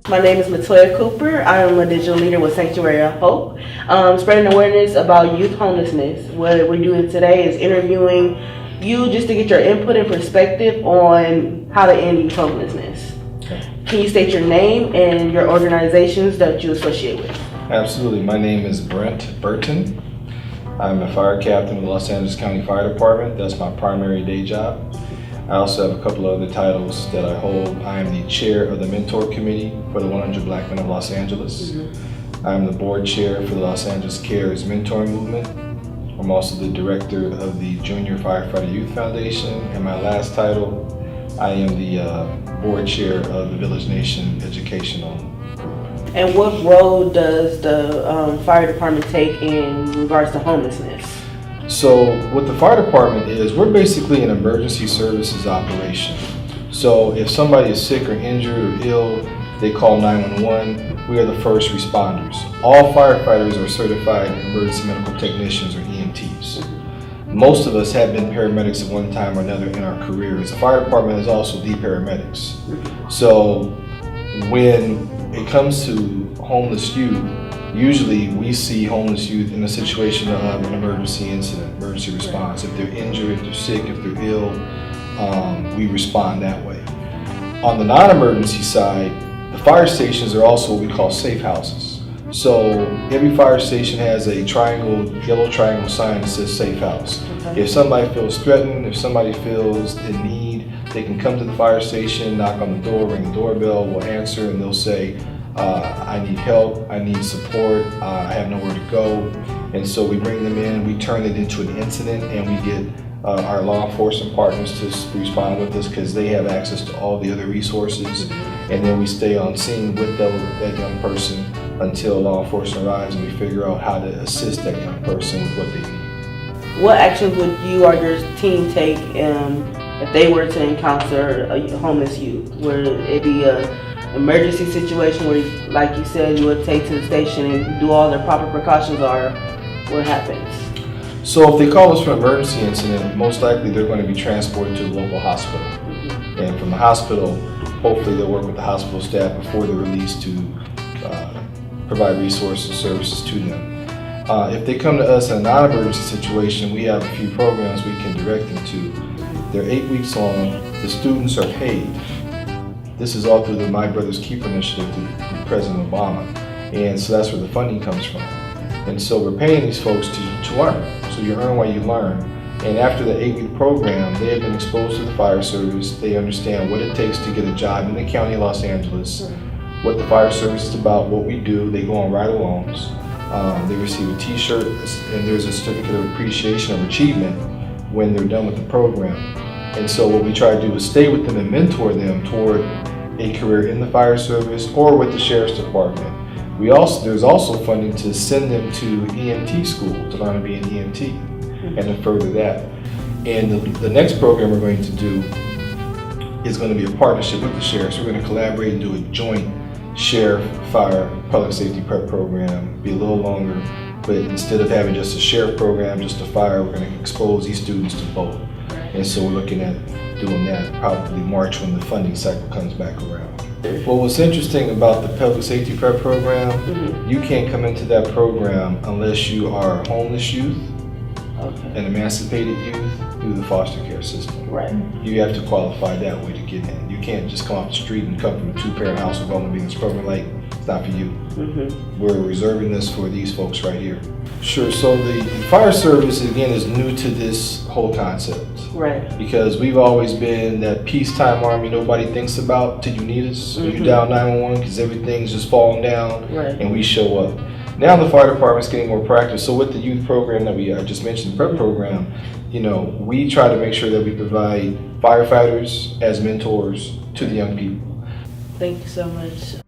My name is Latoya Cooper. I am a digital leader with Sanctuary of Hope, spreading awareness about youth homelessness. What we're doing today is interviewing you just to get your input and perspective on how to end youth homelessness. Can you state your name and your organizations that you associate with? Absolutely. My name is Brent Burton. I'm a fire captain with the Los Angeles County Fire Department. That's my primary day job. I also have a couple of other titles that I hold. I am the chair of the Mentor Committee for the 100 Black Men of Los Angeles. I'm the board chair for the Los Angeles Cares Mentoring Movement. I'm also the director of the Junior Firefighter Youth Foundation. And my last title, I am the board chair of the Village Nation Educational. And what role does the fire department take in regards to homelessness? So what the fire department is, we're basically an emergency services operation. So if somebody is sick or injured or ill, they call 911. We are the first responders. All firefighters are certified emergency medical technicians or EMTs. Most of us have been paramedics at one time or another in our careers. The fire department is also the paramedics. So when it comes to homeless youth, usually we see homeless youth in a situation of an emergency incident, emergency response. If they're injured, if they're sick, if they're ill, we respond that way. On the non-emergency side, the fire stations are also what we call safe houses. So every fire station has a yellow triangle sign that says safe house. If somebody feels threatened, if somebody feels in need, they can come to the fire station, knock on the door, ring the doorbell, we'll answer, and they'll say, I need help, I need support, I have nowhere to go. And so we bring them in, we turn it into an incident, and we get our law enforcement partners to respond with us because they have access to all the other resources. And then we stay on scene with that young person until law enforcement arrives and we figure out how to assist that young person with what they need. What actions would you or your team take if they were to encounter a homeless youth? Would it be an emergency situation where, like you said, you would take to the station and do all the proper precautions, or what happens? So if they call us for an emergency incident, most likely they're going to be transported to the local hospital. And from the hospital, hopefully they'll work with the hospital staff before they're released to provide resources and services to them. If they come to us in a non-emergency situation, we have a few programs we can direct them to. They're 8 weeks long. The students are paid. This is all through the My Brother's Keeper initiative through President Obama. And so that's where the funding comes from. And so we're paying these folks to learn. So you earn while you learn. And after the 8-week program, they have been exposed to the fire service. They understand what it takes to get a job in the county of Los Angeles, what the fire service is about, what we do. They go on ride-alongs. They receive a t-shirt, and there's a certificate of appreciation of achievement when they're done with the program. And so what we try to do is stay with them and mentor them toward a career in the fire service or with the sheriff's department. There's also funding to send them to EMT school to learn to be an EMT and to further that. And the next program we're going to do is going to be a partnership with the sheriffs. We're going to collaborate and do a joint sheriff fire public safety prep program, be a little longer, but instead of having just a sheriff program, just a fire, we're going to expose these students to both. And so we're looking at doing that probably March when the funding cycle comes back around. Well, what's interesting about the public safety prep program, you can't come into that program unless you are a homeless youth, an emancipated youth through the foster care system. Right. You have to qualify that way to get in. You can't just come off the street and come from a 2-parent household and be in this program. Like, it's not for you. We're reserving this for these folks right here. Sure, so the fire service, again, is new to this whole concept. Right. Because we've always been that peacetime army nobody thinks about till you need us. So you dial 911 because everything's just falling down and we show up. Now the fire department's getting more proactive. So with the youth program that I just mentioned, the prep program, we try to make sure that we provide firefighters as mentors to the young people. Thank you so much.